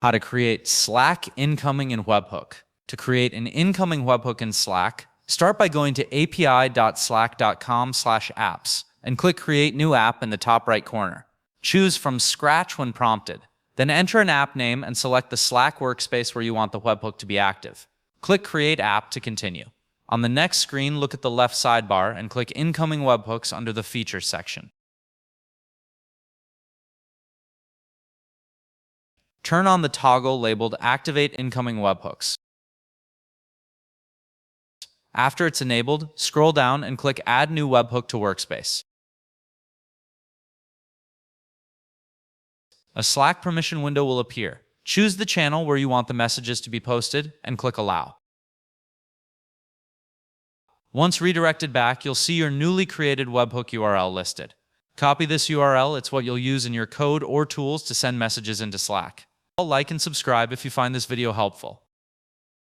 How to create Slack incoming in Webhook. To create an incoming webhook in Slack, start by going to api.slack.com/apps and click Create New App in the top right corner. Choose from scratch when prompted. Then enter an app name and select the Slack workspace where you want the webhook to be active. Click Create App to continue. On the next screen, look at the left sidebar and click Incoming Webhooks under the Features section. Turn on the toggle labeled Activate Incoming Webhooks. After it's enabled, scroll down and click Add New Webhook to Workspace. A Slack permission window will appear. Choose the channel where you want the messages to be posted and click Allow. Once redirected back, you'll see your newly created webhook URL listed. Copy this URL, it's what you'll use in your code or tools to send messages into Slack. Like and subscribe if you find this video helpful.